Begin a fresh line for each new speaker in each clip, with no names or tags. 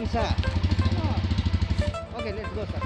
kung sa. Okay, let's go, sir.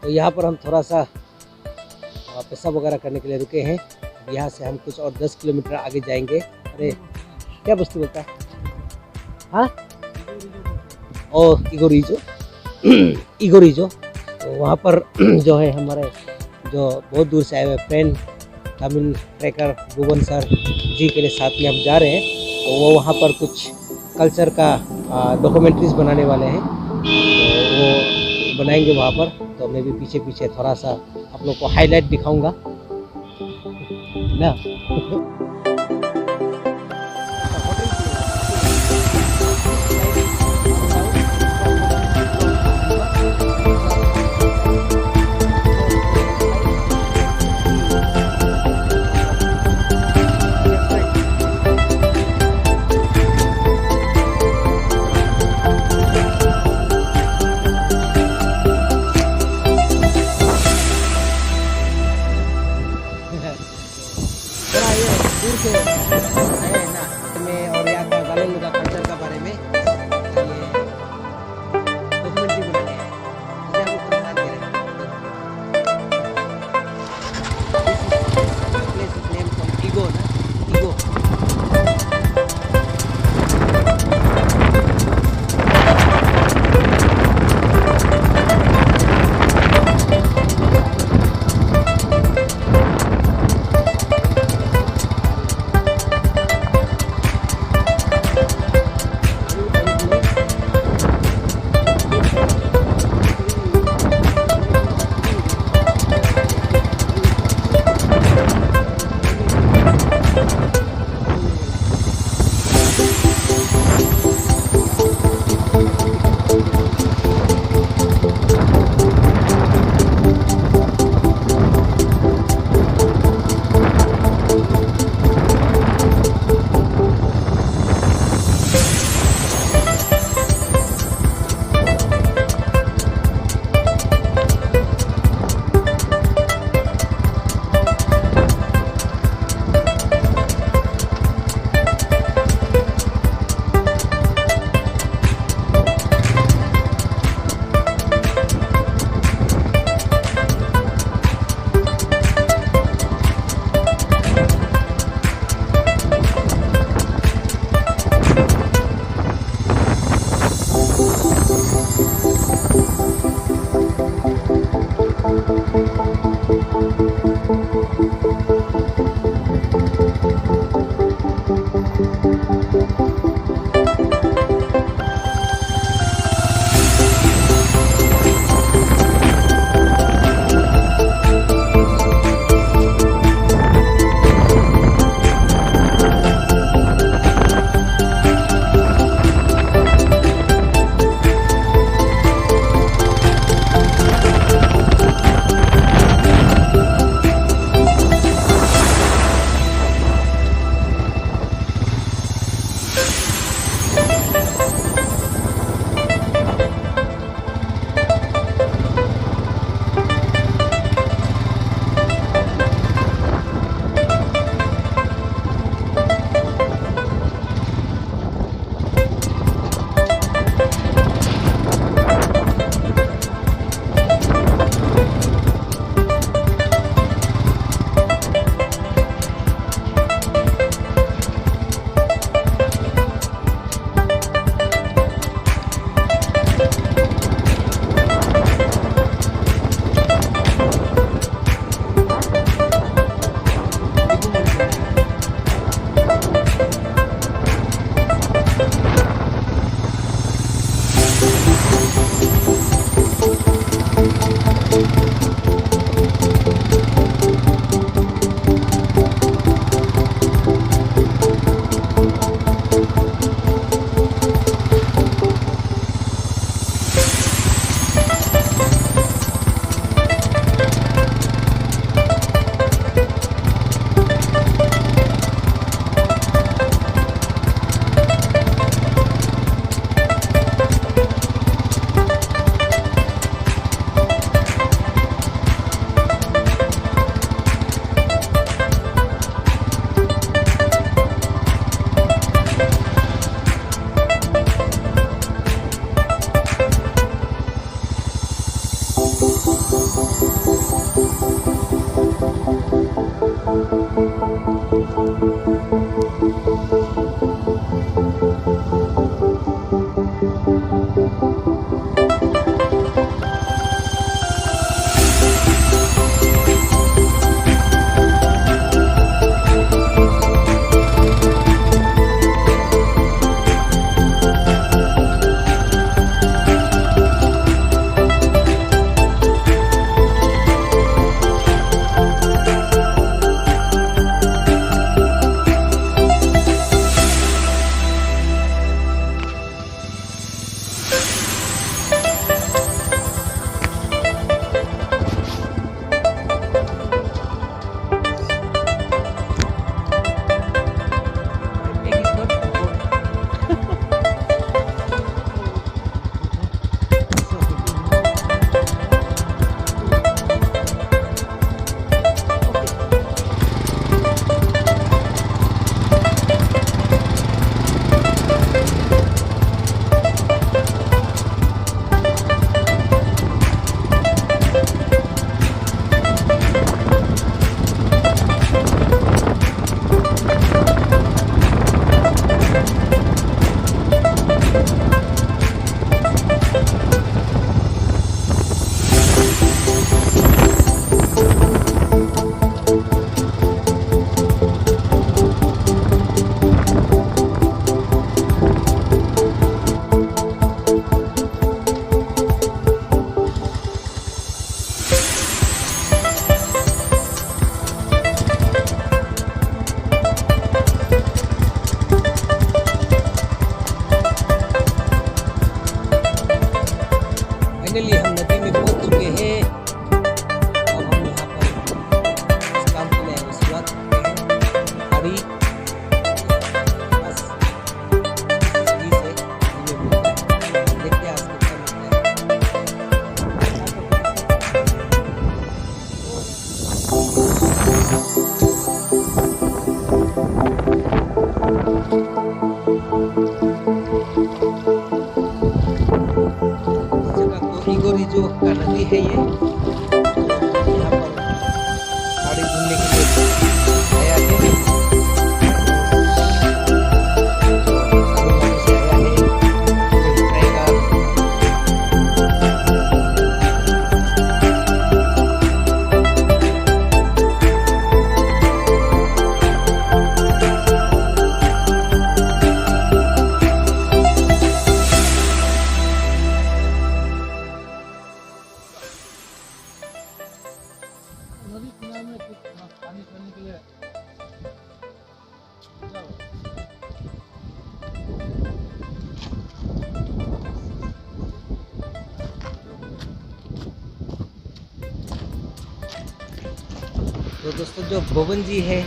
तो यहाँ पर हम थोड़ा सा पेशाब वगैरह करने के लिए रुके हैं। यहाँ से हम कुछ और 10 किलोमीटर आगे जाएंगे। अरे क्या बस्ती बोलता है? हाँ, ओ इगोरिजो। इगोरिजो। तो वहाँ पर जो है हमारे जो बहुत दूर से आए हुए फ्रेंड तमिल ट्रैकर भुवन सर जी के लिए साथ में हम जा रहे हैं। तो वो वहाँ पर कुछ कल्चर का डॉक्यूमेंट्रीज बनाने वाले हैं, तो वो बनाएंगे वहाँ पर। तो मैं भी पीछे पीछे थोड़ा सा आप लोग को हाईलाइट दिखाऊंगा ना। हम नदी में पहुंच चुके हैं। अब हम यहाँ पर इस काम के लिए शुरुआत करते हैं। गाड़ी बस सही से नदी में मिलता है। देखते हैं आज कितना जो का नदी है ये, तो यहाँ पर गाड़ी धुलने के लिए आया है।
नदी किनारे में पानी करने के लिए
तो दोस्तों, जो भुवन जी है,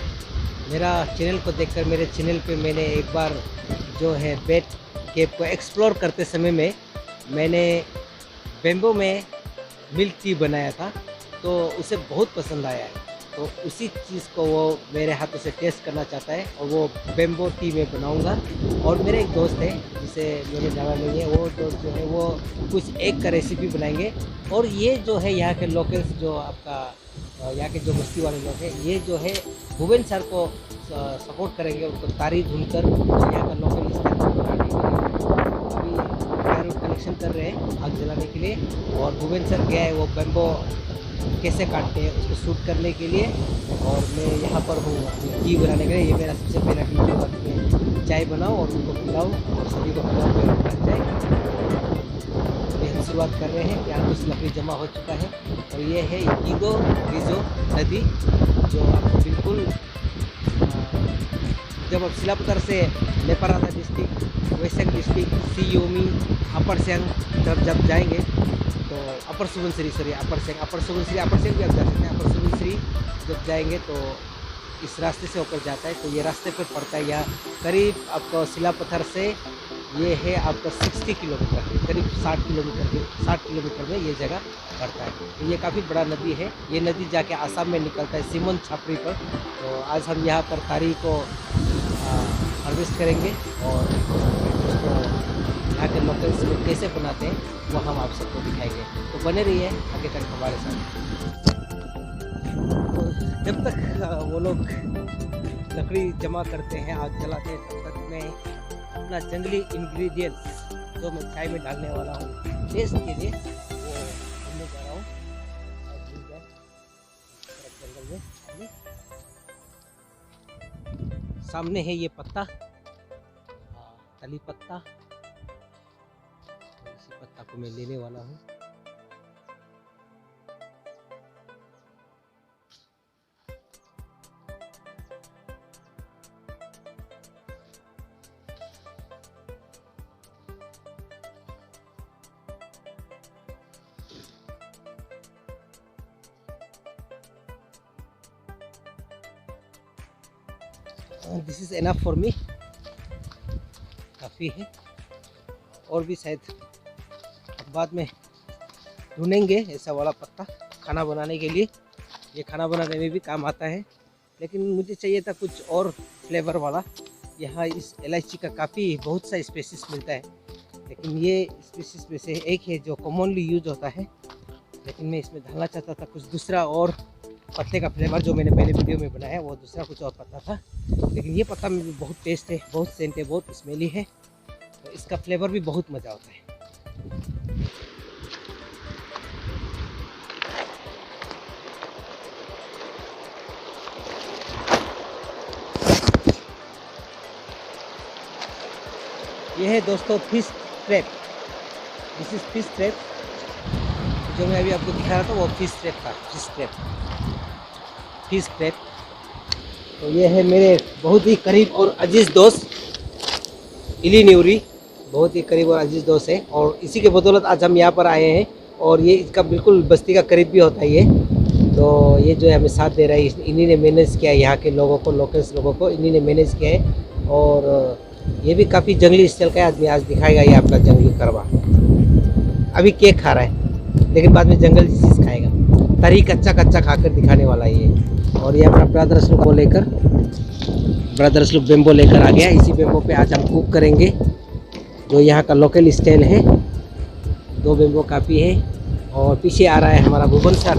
मेरा चैनल को देखकर मेरे चैनल पे मैंने एक बार जो है बेट केव को एक्सप्लोर करते समय में मैंने बेम्बो में मिल्क टी बनाया था, तो उसे बहुत पसंद आया है। तो उसी चीज़ को वो मेरे हाथों से टेस्ट करना चाहता है और वो बेम्बो टी में बनाऊंगा। और मेरे एक दोस्त है जिसे मैंने जाना नहीं है, वो दोस्त जो है वो कुछ एक का रेसिपी बनाएंगे। और ये जो है यहाँ के लोकल्स, जो आपका यहाँ के जो बस्ती वाले लोग हैं, ये जो है भुवन सर को सपोर्ट करेंगे, उनको तारी ढूंढकर यहाँ का लोकल स्टाइल बनाने के लिए अभी फायर कलेक्शन कर रहे हैं आग जलाने के लिए। और भुवन सर गया है वो बेम्बो कैसे काटते हैं उसको शूट करने के लिए। और मैं यहाँ पर हूँ टी बनाने के लिए। ये मेरा सबसे पहला वीडियो है, चाय बनाओ और उनको पिलाओ और सभी को पिलाओ, फिर बन जाए। अभी हम शुरुआत कर रहे हैं। यहाँ कुछ लकड़ी जमा हो चुका है और ये है ईगो रिजो नदी, जो आपको बिल्कुल जब आप सिलापथर से Leparada district, western district, Siyomi, अपर सियांग तरफ जब जाएंगे तो अपर सुबनसिरी भी आप जा सकते हैं। अपर सुबनसिरी जब जाएंगे तो इस रास्ते से होकर जाता है, तो ये रास्ते पर पड़ता है। यहाँ करीब आपको सिलापत्थर से ये है आपका 60 किलोमीटर, करीब 60 किलोमीटर में ये जगह पड़ता है। तो ये काफ़ी बड़ा नदी है। ये नदी जाके आसाम में निकलता है, सिमन छापरी पर। तो आज हम यहाँ पर तारी को हार्वेस्ट करेंगे और उसको यहाँ के लोकल्स में कैसे बनाते हैं वो हम आप सबको दिखाएंगे। तो बने रहिए आगे तक हमारे साथ। तो जब तक वो लोग लकड़ी जमा करते हैं, आग जलाते हैं, तब तक मैं अपना जंगली इंग्रेडिएंट्स जो मैं चाय में डालने वाला हूँ टेस्ट के लिए वो ढूंढने जा रहा हूँ। जंगल में सामने है ये पत्ता, तली पत्ता। इसी पत्ता को मैं लेने वाला हूँ। This is enough for me, काफ़ी है। और भी शायद बाद में ढूंढेंगे ऐसा वाला पत्ता खाना बनाने के लिए। ये खाना बनाने में भी काम आता है, लेकिन मुझे चाहिए था कुछ और फ्लेवर वाला। यहाँ इस इलायची का बहुत सा स्पेसिस मिलता है, लेकिन ये स्पेसिस में से एक है जो कॉमनली यूज होता है। लेकिन मैं इसमें डालना चाहता था कुछ दूसरा और पत्ते का फ्लेवर। जो मैंने पहले वीडियो में बनाया वो दूसरा कुछ और पत्ता था, लेकिन ये पत्ता में भी बहुत टेस्ट है, बहुत सेंट है, बहुत स्मेली है। तो इसका फ्लेवर भी बहुत मज़ा आता है। ये है दोस्तों fish trap. This is fish trap. जो मैं अभी आपको दिखा रहा था वो फिश ट्रैप था। Fish trap. तो ये है मेरे बहुत ही करीब और अजीज़ दोस्त इली न्यूरी, बहुत ही करीब और अजीज़ दोस्त है। और इसी के बदौलत आज हम यहाँ पर आए हैं और ये इसका बिल्कुल बस्ती का करीब भी होता है ये। तो ये जो है हमें साथ दे रहा है, इन्हीं ने मैनेज किया है यहाँ के लोगों को, लोकल्स लोगों को इन्हीं ने मैनेज किया है। और ये भी काफ़ी जंगली स्टाइल का आदमी आज दिखाएगा ये अपना जंगली करवा। अभी केक खा रहा है लेकिन बाद में जंगल चीज़ खाएगा। तरी कच्चा कच्चा खाकर दिखाने वाला है ये। और ये अपना ब्रदर्स लोग को लेकर, ब्रदर्स लोग बेम्बो लेकर आ गया। इसी बेम्बो पे आज हम कुक करेंगे जो यहाँ का लोकल स्टाइल है। 2 बेम्बो काफ़ी है। और पीछे आ रहा है हमारा भुवन सर।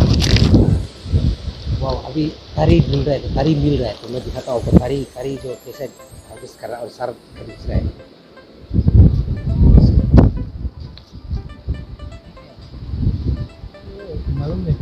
वाह, अभी तरी मिल रहा है, तरी मिल रहा है तो मैं दिखाता हूँ तरी तरी जो कैसे हार्वेस्ट कर रहा है और सर खरीद रहा है।
मालूम नहीं।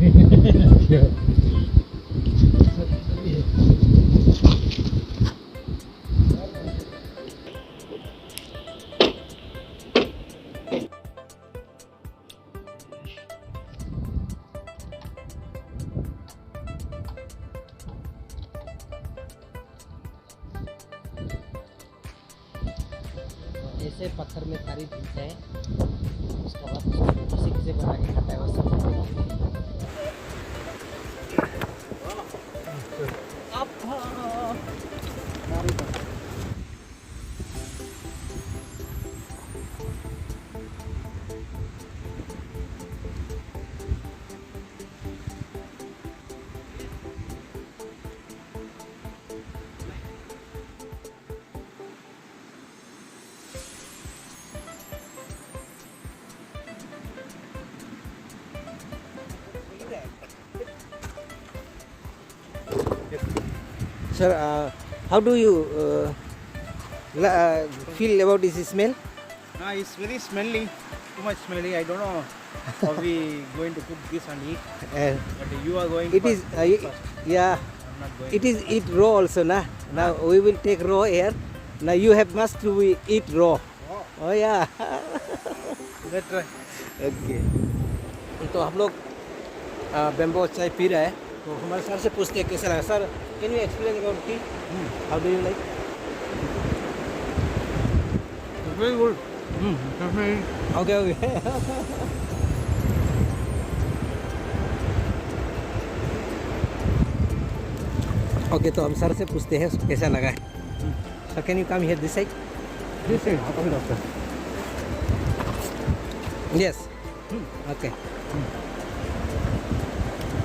ऐसे पत्थर में तरी धुलते हैं, उसके बाद उसको किसी किसी बना के खाता है वो सब। Sir, how do you feel about this smell?
It's very smelly, too much smelly. I don't know how we going to cook this and eat. But you are going.
It is, yeah,
I'm not going.
it is eat raw also, na. Now we will take raw here. Now you have must to eat raw.
Oh,
Oh yeah.
let's try.
Okay, तो हम लोग bamboo चाय P रहे हैं। तो हमारे sir से पूछते हैं कैसा लगा। Sir, can you explain about T? How do you like?
It's very good.
Okay okay. Okay, तो हम सर से पूछते हैं कैसा लगा है। Sir, can you come here this side?
This is how doctor.
Yes, okay.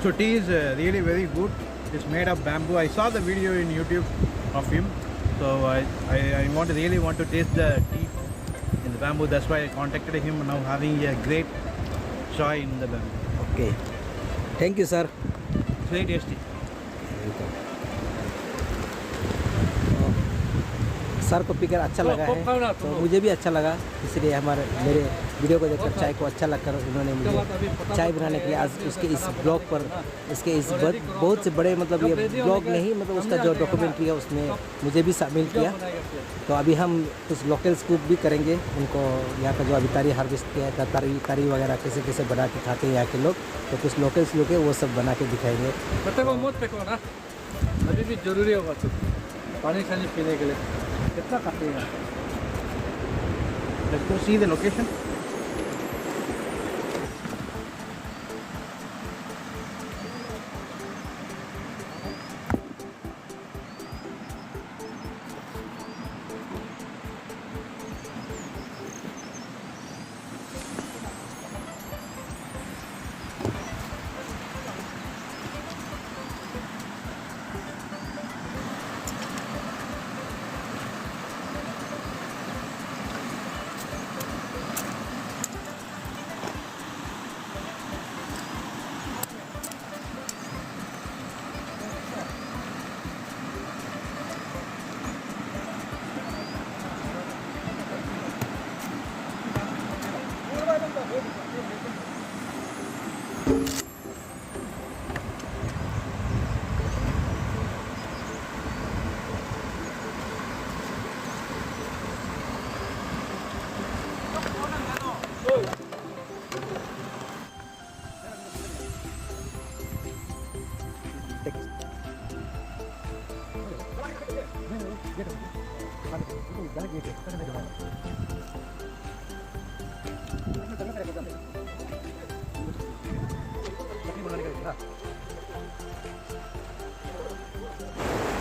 So tea is really very good. It's made of bamboo. I saw the video in YouTube of him. So I really want to taste the tea in the bamboo. That's why I contacted him. Now having a great chai in the bamboo.
Okay, thank you sir.
It's very tasty.
Sir को पीकर अच्छा लगा है, तो मुझे भी अच्छा लगा, इसलिए मेरे वीडियो को देखकर चाय को अच्छा लगकर उन्होंने मुझे चाय बनाने के लिए आज उसके इस ब्लॉग पर, इसके इस बहुत से बड़े, मतलब ये ब्लॉग नहीं, मतलब उसका जो डॉक्यूमेंट्री है उसमें मुझे भी शामिल किया। तो अभी हम कुछ लोकल स्कूप भी करेंगे उनको, यहाँ का जो अभी तारी हार्वेस्ट किया है, तारी वगैरह कैसे कैसे बना के खाते हैं यहाँ के लोग, तो कुछ लोकल्स लोग हैं वो सब बना के दिखाएंगे।
मतलब मत फेंको ना, अभी भी जरूरी होगा तो पानी खाने पीने के लिए कितना खाते हैं।
Let's go see the location.
ना।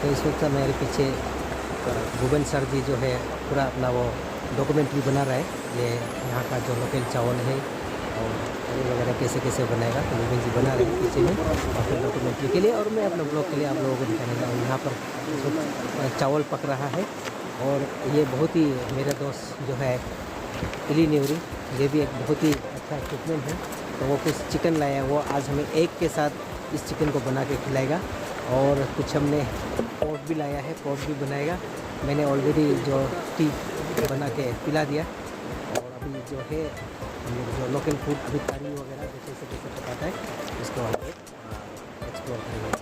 तो इस वक्त मेरे पीछे भुवन सर जी जो है पूरा अपना वो डॉक्यूमेंट्री बना रहा है। ये यहाँ का जो लोकल चावल है और ये वगैरह कैसे कैसे बनाएगा, तो भुवन जी बना रहे हैं पीछे में और फिर डॉक्यूमेंट्री के लिए, और मैं अपने ब्लॉग के लिए आप लोगों को दिखाने जा रहा हूँ। यहाँ पर चावल पक रहा है और ये बहुत ही मेरा दोस्त जो है इली न्यूरी, ये भी एक बहुत ही अच्छा इक्विपमेंट है। तो वो कुछ चिकन लाया है, वो आज हमें एग के साथ इस चिकन को बना के खिलाएगा। और कुछ हमने पोर्क भी लाया है, पोर्क भी बनाएगा। मैंने ऑलरेडी जो टी बना के पिला दिया, और अभी जो है हम लोग जो लोकल फूड अभी करी वगैरह जैसे कैसे पकाता है इसको हम लोग एक्सप्लोर करेंगे।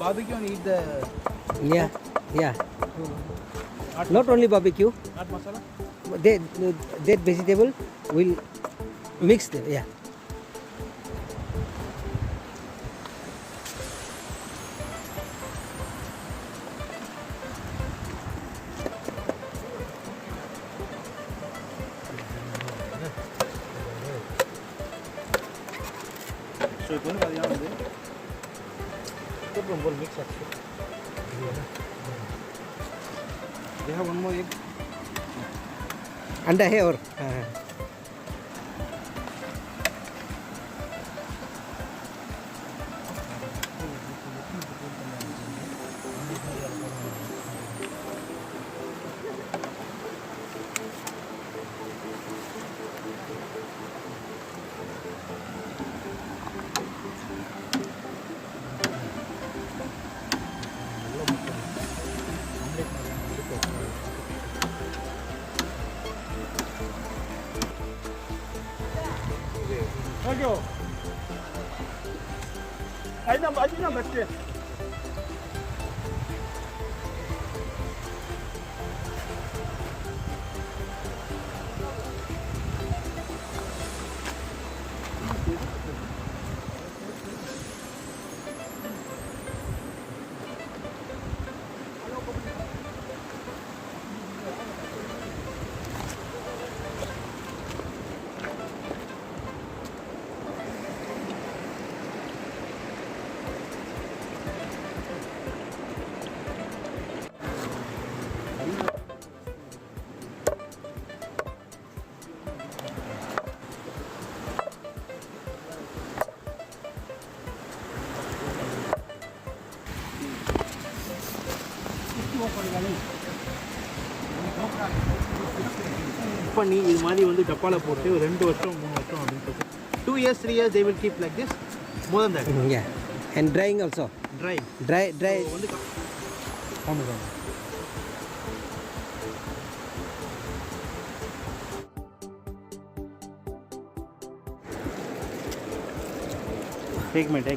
Barbecue and eat the
Yeah. Not only barbecue,
not masala.
that vegetable will mix them. Yeah.
So you put it on there.
Mix actually.
They have one more egg.
अंडा है और
Thank you. I know, but பண்ணி இது மாதிரி வந்து டப்பால போட்டு 2 வருஷம் 3 வருஷம் அப்படின்னு சொல்லி 2 years 3 years they will keep like this, more than that.
yeah, and drying also.
Dry
So
வந்து एक मिनट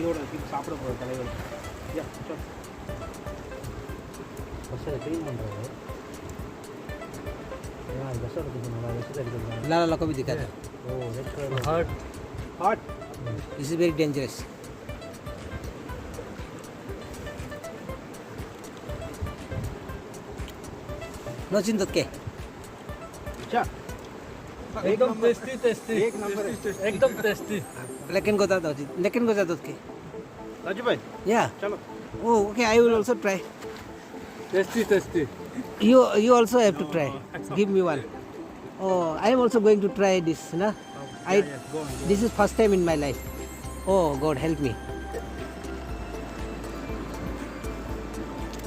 இதோட சாப்பிட போகிற தலைவர் பஸ்ஸை க்ளீன் பண்ணுறாரு. பஸ் எடுத்துக்கணும், பஸ் எடுத்துக்கலாம்.
लाला को भी दिखा था।
Oh red heart
This is very dangerous. No चिंता के
अच्छा
एकदम टेस्टी
एक नंबर है.
एकदम टेस्टी।
लेकिन को दादा लेकिन को दादा के
राजू भाई
yeah
चलो.
oh okay I will also try.
Tasty
You also have to try. Give me one. Oh, I am also going to try this, na?
Go on.
This is first time in my life. Oh God, help me.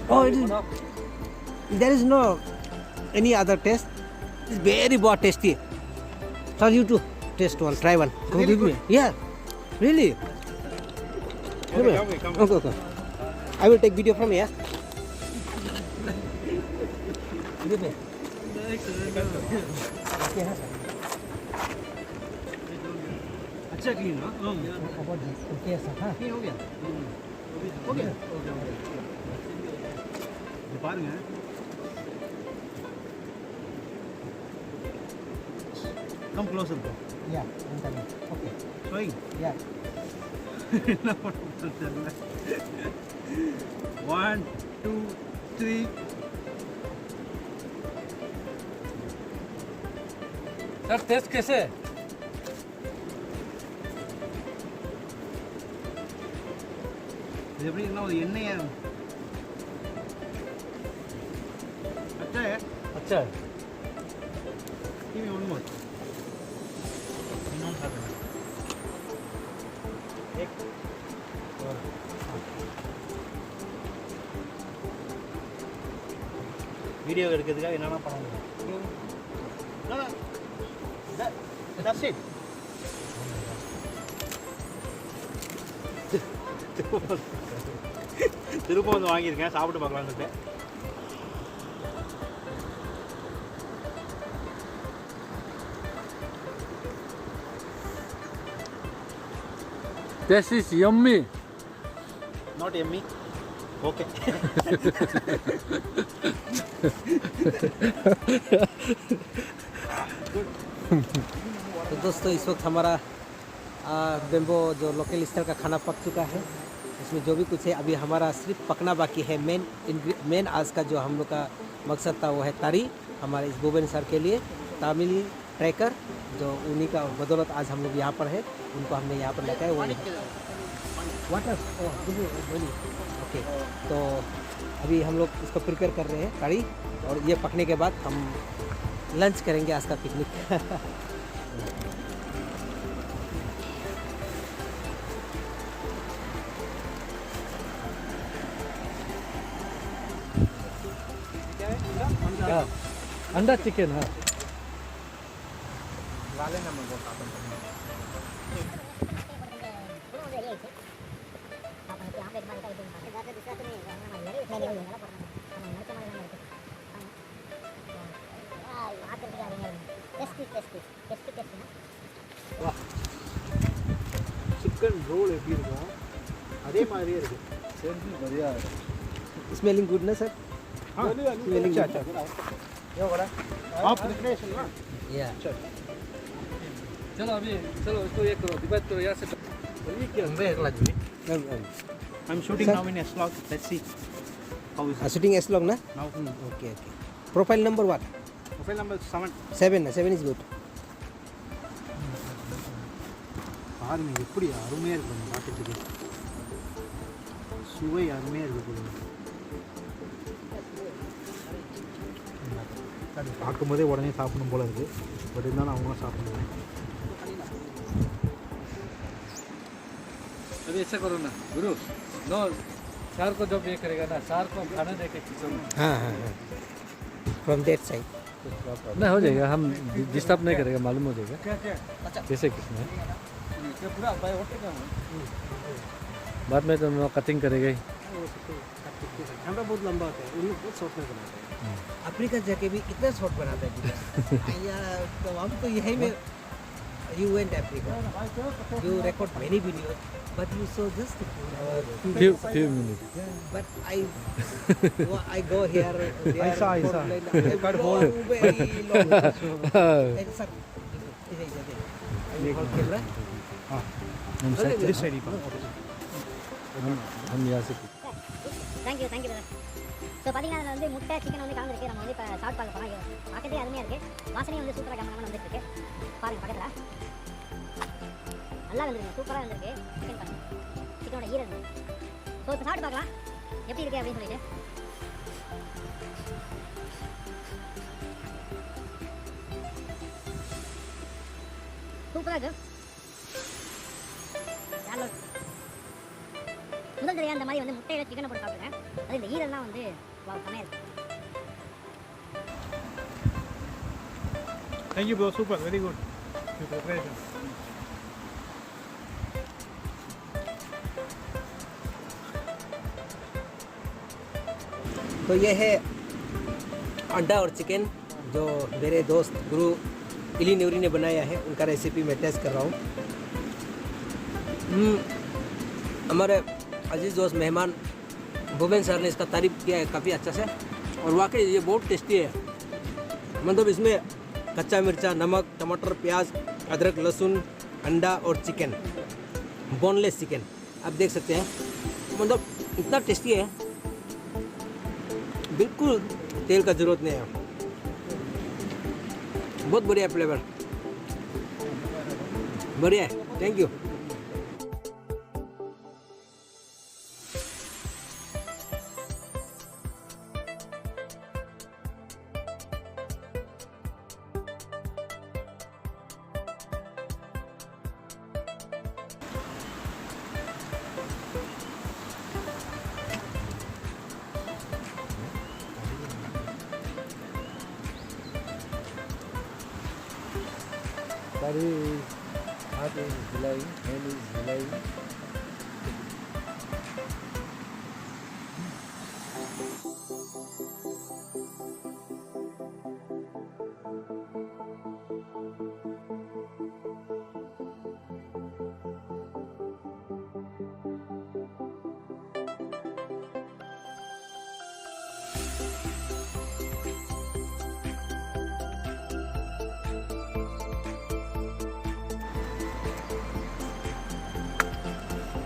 Oh, there is no any other taste. It's very tasty. So you too taste one, try one. Come
Really
give me. Yeah, really. Come here.
Come.
Okay. I will take video from here. Give me.
अच्छा clean ना
About this. Okay, sir. हाँ.
हो गया हो गया ये பாருங்க Come closer, bro.
Yeah, I'm coming. Okay.
Showing.
Yeah.
என்ன பண்ணுறது தெரியல. 1, 2, 3.
सर टेस्ट कैसे है?
இது எப்படி என்ன ஒரு எண்ணெயை अच्छा है.
अच्छा है.
Give me one more. இன்னொன்று சாப்பிடுங்க. வீடியோ எடுக்கிறதுக்காக என்னென்ன பண்ண முடியும்? That's it. திரும்ப வந்து வாங்கியிருக்கேன், சாப்பிட்டு பார்க்கலான்னு.
This is yummy.
Not yummy. Okay.
तो दोस्तों इस वक्त हमारा बेम्बो जो लोकल स्टाइल का खाना पक चुका है। इसमें जो भी कुछ है अभी हमारा सिर्फ पकना बाकी है। मेन आज का जो हम लोग का मकसद था वो है तारी। हमारे इस भुवन सर के लिए तमिल ट्रैकर, जो उन्हीं का बदौलत आज हम लोग यहाँ पर है। उनको हमने यहाँ पर लेकर आए। वो वाटर ओके, तो अभी हम लोग इसको प्रिपेयर कर रहे हैं तारी, और ये पकने के बाद हम लंच करेंगे आज का पिकनिक।
हाँ, अंडा चिकन. हाँ.
சிக்கன் ரோல் எப்படி இருக்கும் அதே மாதிரியே இருக்கு.
बढ़िया है.
स्मेलिंग गुड ना सर?
हाँ,
स्मेलिंग
अच्छा. ये बड़ा आप प्रिपरेशन ना.
या
चलो अभी चलो इसको ये करो, डिवाइड करो यहाँ से.
ये क्या I'm shooting
Sir?
now in S-Log. Let's see how is it
shooting S log ना?
now.
Okay okay. Profile number what?
Profile number 7.
7 ना? 7 इज गुड.
பாருங்க எப்படி அருமையாக இருக்கு பார்க்கறதுக்கு. சுவை அருமையாக இருக்கு. பார்க்கும்போதே உடனே சாப்பிடணும் போல இருக்குது. பட் இருந்தாலும் அவங்களும் சாப்பிடணும்.
अभी ऐसा करो ना गुरु. नो सार को जब ये करेगा ना, सार को खाना दे के किचन में.
हाँ हाँ हाँ, फ्रॉम दैट साइड.
नहीं हो जाएगा, हम डिस्टर्ब नहीं करेगा, मालूम हो जाएगा कैसे किसमें. बाद में तो कटिंग करेगा ही.
कैमरा बहुत लंबा होता है, उन लोग बहुत शॉर्ट में बनाते हैं. अफ्रीका जाके भी इतना शॉर्ट बनाते हैं. तो हम तो यही में you went Africa, you record many videos, but you saw just
few minutes.
But I go here.
I saw.
Got whole very long. And sir, hold camera.
This side.
हम यहाँ से
தேங்க்யூ பிரதர். ஸோ பார்த்தீங்கன்னா அதில் வந்து முட்டை chicken வந்து கலந்துருக்கு. நம்ம வந்து இப்போ சாப்பிட்டு பார்க்க போகிறோம். பார்க்கறதே அருமையாக இருக்குது. வாசனையும் வந்து சூப்பராக கம்ம வந்துட்டு இருக்கு. பாருங்க பக்கத்தில் நல்லா வந்துருக்கு, சூப்பராக வந்துருக்கு. சிக்கன் பாருங்க, சிக்கனோட ஈரல். ஸோ இப்போ சாப்பிட்டு பார்க்கலாம் எப்படி இருக்குது அப்படின்னு சொல்லிட்டு. சூப்பராக இருக்கு. முதல் தடவை அந்த மாதிரி வந்து முட்டையில் சிக்கனை போட்டு சாப்பிட்ருக்கேன். அது இந்த ஈரல்லாம் வந்து செமையாக இருக்குது.
Thank you bro, super, very good. Your preparation.
तो ये है अंडा और चिकन जो मेरे दोस्त गुरु इली न्यूरी ने बनाया है। उनका रेसिपी मैं टेस्ट कर रहा हूँ। हमारे अजीज़ दोस्त मेहमान भुवन सर ने इसका तारीफ़ किया है काफ़ी अच्छा से, और वाकई ये बहुत टेस्टी है। मतलब इसमें कच्चा मिर्चा, नमक, टमाटर, प्याज, अदरक, लहसुन, अंडा और चिकन, बोनलेस चिकन। आप देख सकते हैं, मतलब इतना टेस्टी है, बिल्कुल तेल का ज़रूरत नहीं है। बहुत बढ़िया फ्लेवर, बढ़िया है। Thank you.
curry is heart is Bhilai, hand is Bhilai.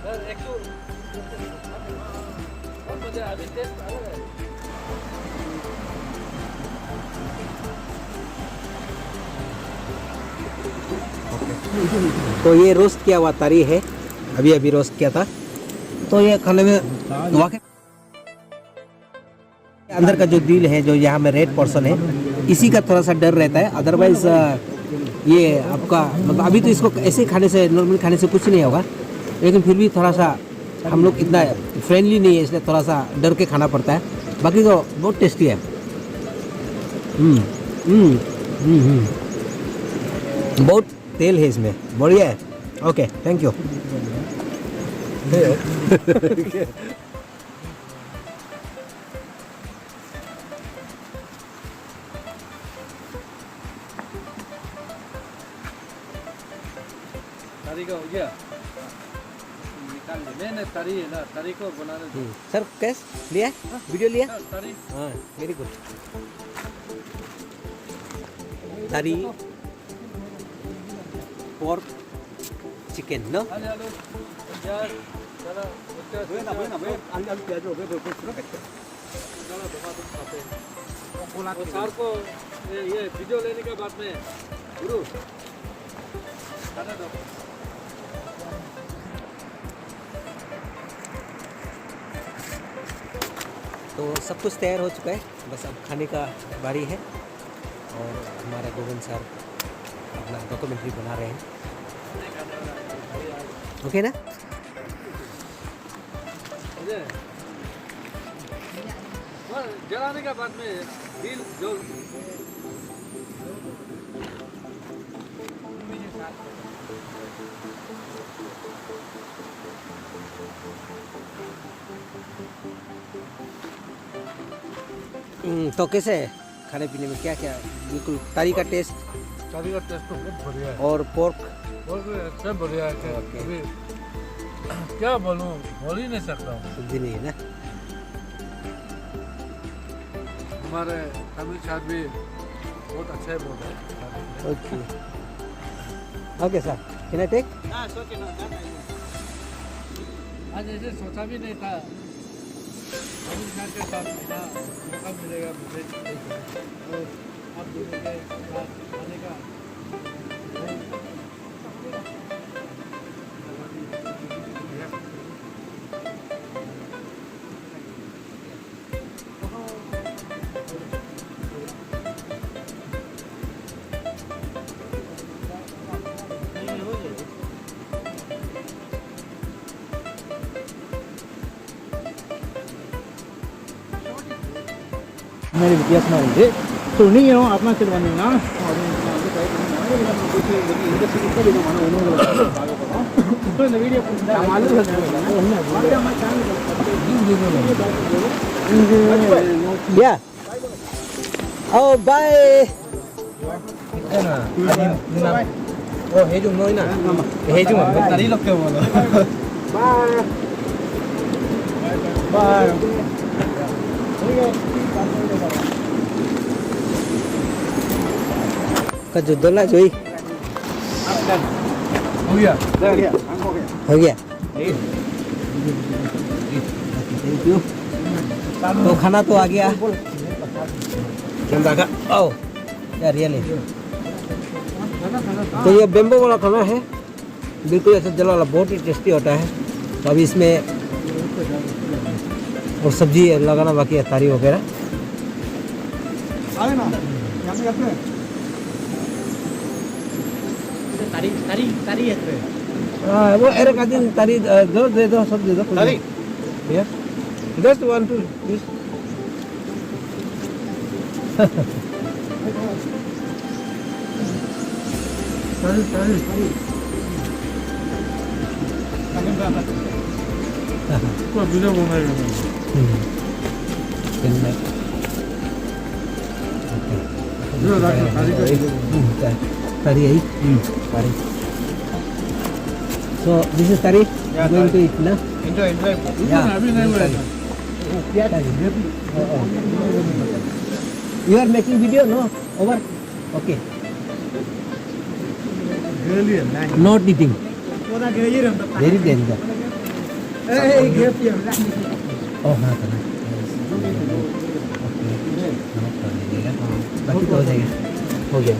Sir एक तो बहुत मजा अभी टेस्ट अलग है।
तो ये रोस्ट किया हुआ तरी है, अभी अभी रोस्ट किया था। तो ये खाने में वाकई अंदर का जो दिल है, जो यहाँ में रेड पोर्शन है, इसी का थोड़ा सा डर रहता है। अदरवाइज ये आपका मतलब अभी तो इसको ऐसे खाने से, नॉर्मल खाने से कुछ नहीं होगा, लेकिन फिर भी थोड़ा सा हम लोग इतना फ्रेंडली नहीं है, इसलिए थोड़ा सा डर के खाना पड़ता है। बाकी तो बहुत टेस्टी है। बहुत तेल है इसमें, बढ़िया है। Okay, thank you.
तरी का हो गया, निकाल ले। मैंने तरी है ना, तरी को बनाने दो।
सर कैस लिया है? वीडियो लिया?
तरी
हाँ, वेरी गुड। तरी पोर्क चिकन ना?
आलू आलू प्याज जरा जरा दफा तुम खाते हैं। और सर को ये वीडियो लेने के बाद में गुरु खाने दो।
तो सब कुछ तैयार हो चुका है, बस अब खाने का बारी है। और हमारा गोविंद सर अपना डॉक्यूमेंट्री बना रहे हैं। ओके ना?
जलाने के बाद में दिल जो
तो कैसे है खाने पीने में, क्या क्या? बिल्कुल तरी का टेस्ट
तरी का टेस्ट तो बहुत बढ़िया है
और पोर्क
और भी अच्छा बढ़िया है।
ओके।
अभी क्या बोलूँ, बोल ही नहीं सकता हूँ।
सब्जी नहीं है ना?
हमारे तमिल साहब भी बहुत अच्छा है बोल रहे हैं।
Okay okay sir, can I take?
आज ऐसे सोचा भी नहीं था तमिल साहब के साथ ना मौका मिलेगा मुझे। और आप दोनों के साथ खाने का
మరి వ్యత్యాసం ఉంది. సో ನೀವು ಆತ್ಮ ತಿಳ್ಕೊಂಡಿನ సో இந்த வீடியோ
या ओ बाय ओ 해좀 너희나 해좀
तरी लोग बोलो बाय
Kaju dola Joy.
हो गया
हो गया थैंक यू तो खाना तो आ गया कैमरा का ओ यार रियली तो ये बेम्बो वाला खाना है बिल्कुल ऐसा जला वाला बहुत ही टेस्टी होता है तो अभी इसमें और सब्जी लगाना बाकी है तारी वगैरह हाँ वो एरे का दिन तारी दो दे दो सब दे दो तारी या just one two please
video बनाएगा
Tari I tari so this is tari going to eat na
Enjoy.
yeah
अभी नहीं हुआ
you are making video no over okay not eating very danger oh हाँ करना बाकी तो हो जाएगा हो गया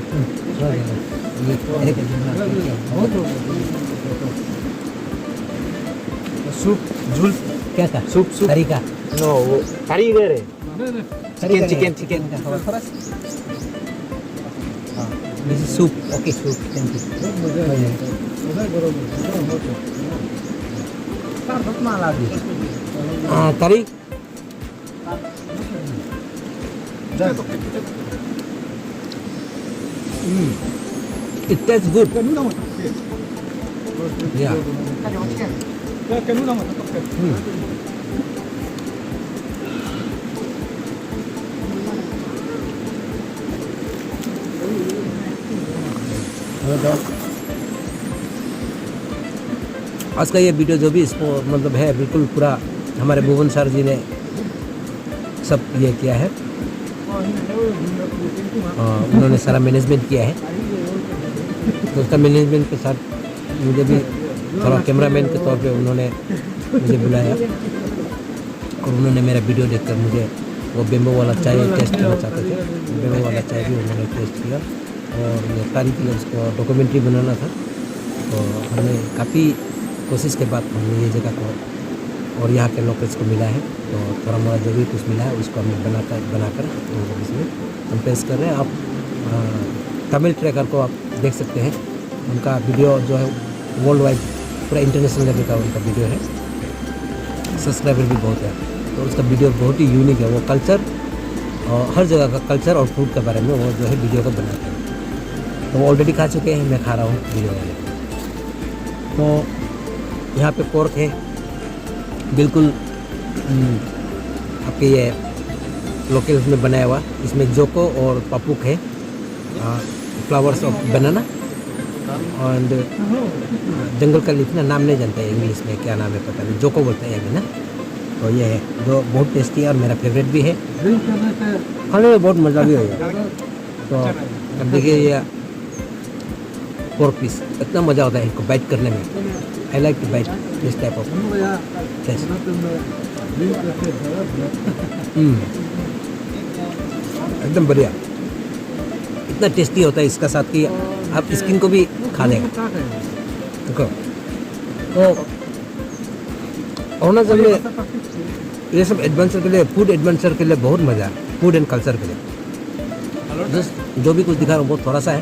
ये
Soup, झूल
क्या था
Soup.
तरी का
No, curry there.
chicken this is soup okay soup thank you curry it tastes good yeah आज का ये वीडियो जो भी इसको मतलब है बिल्कुल पूरा हमारे भुवन सर जी ने सब ये किया है उन्होंने सारा मैनेजमेंट किया है तो उसका मैनेजमेंट के साथ मुझे भी थोड़ा कैमरामैन के तौर पे उन्होंने मुझे बुलाया और उन्होंने मेरा वीडियो देखकर मुझे वो बेम्बो वाला चाय टेस्ट करना चाहते थे बेम्बो वाला चाय भी उन्होंने टेस्ट किया और ये तारीख के लिए उसको डॉक्यूमेंट्री बनाना था तो हमने काफ़ी कोशिश के बाद हमने ये जगह को और यहाँ के लोकल्स को मिला है तो थोड़ा मोड़ा जो भी कुछ मिला है उसको हमने बनाकर इसमें हम पेश कर रहे हैं आप तमिल ट्रैकर को आप देख सकते हैं उनका वीडियो जो है वर्ल्ड वाइड पूरा इंटरनेशनल लेवल का उनका वीडियो है सब्सक्राइबर भी बहुत है तो उसका वीडियो बहुत ही यूनिक है वो कल्चर और हर जगह का कल्चर और फूड के बारे में वो जो है वीडियो को बनाते हैं तो वो ऑलरेडी खा चुके हैं मैं खा रहा हूँ वीडियो वाले तो यहाँ पे पोर्क है बिल्कुल आपके ये लोकल में बनाया हुआ इसमें जोको और पपुक है फ्लावर्स ऑफ बनाना और जंगल का लीफ ना नाम नहीं जानते हैं इंग्लिश में क्या नाम है पता नहीं जोको बोलते हैं अभी ना तो ये है जो बहुत टेस्टी है और मेरा फेवरेट भी है खाने में बहुत मज़ा भी होगा तो अब देखिए ये पोर्क पीस इतना मज़ा होता है इनको बाइट करने में I like to bite this type of test एकदम बढ़िया इतना टेस्टी होता है इसका साथ कि आप स्किन को भी खा लेगा देखो तो अरुणाचल में ये सब एडवेंचर के लिए फूड एडवेंचर के लिए बहुत मज़ा है फूड एंड कल्चर के लिए जस्ट जो भी कुछ दिखा रहा हूँ बहुत थोड़ा सा है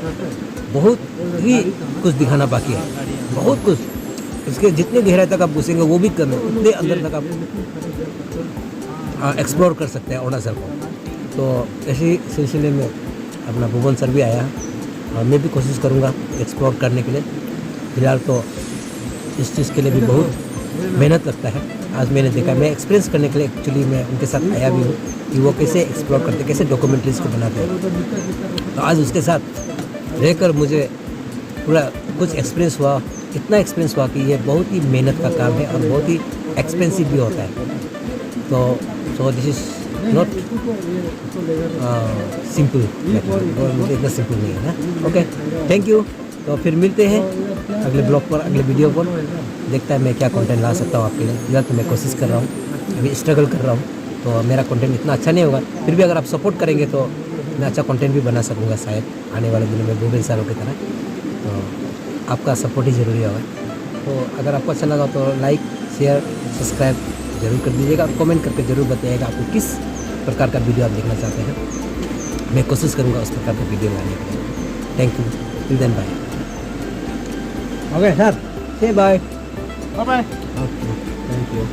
बहुत ही कुछ दिखाना बाकी है बहुत कुछ इसके जितने गहराई तक आप घुसेंगे वो भी करना उतने अंदर तक आप एक्सप्लोर कर सकते हैं अरुणाचल को तो ऐसे सिलसिले में अपना भुवन सर भी आया और मैं भी कोशिश करूँगा एक्सप्लोर करने के लिए फिलहाल तो इस चीज़ के लिए भी बहुत मेहनत लगता है आज मैंने देखा मैं एक्सपीरियंस करने के लिए एक्चुअली मैं उनके साथ आया भी हूँ कि वो कैसे एक्सप्लोर करते कैसे डॉक्यूमेंट्रीज को बनाते हैं तो आज उसके साथ रहकर मुझे पूरा कुछ एक्सपीरियंस हुआ इतना एक्सपीरियंस हुआ कि ये बहुत ही मेहनत का काम है और बहुत ही एक्सपेंसिव भी होता है तो so this is not simple, मुझे इतना सिंपल नहीं है ना। Okay, thank you. तो फिर मिलते हैं अगले ब्लॉग पर, अगले वीडियो पर। देखता है मैं क्या कंटेंट ला सकता हूँ आपके लिए। इधर तो मैं कोशिश कर रहा हूँ, अभी स्ट्रगल कर रहा हूँ, तो मेरा कंटेंट इतना अच्छा नहीं होगा। फिर भी अगर आप सपोर्ट करेंगे तो मैं अच्छा कंटेंट भी बना सकूँगा शायद आने वाले दिनों में भूपेश सारों की तरह। तो आपका सपोर्ट ही ज़रूरी होगा। तो अगर आपको अच्छा लगा तो लाइक, शेयर, सब्सक्राइब ज़रूर कर दीजिएगा और कमेंट करके ज़रूर बताइएगा आपको किस प्रकार का वीडियो आप देखना चाहते हैं। मैं कोशिश करूँगा उस प्रकार का वीडियो लाने के लिए। Thank you, till then bye. Okay sir, say bye.
Bye bye.
Okay, thank you.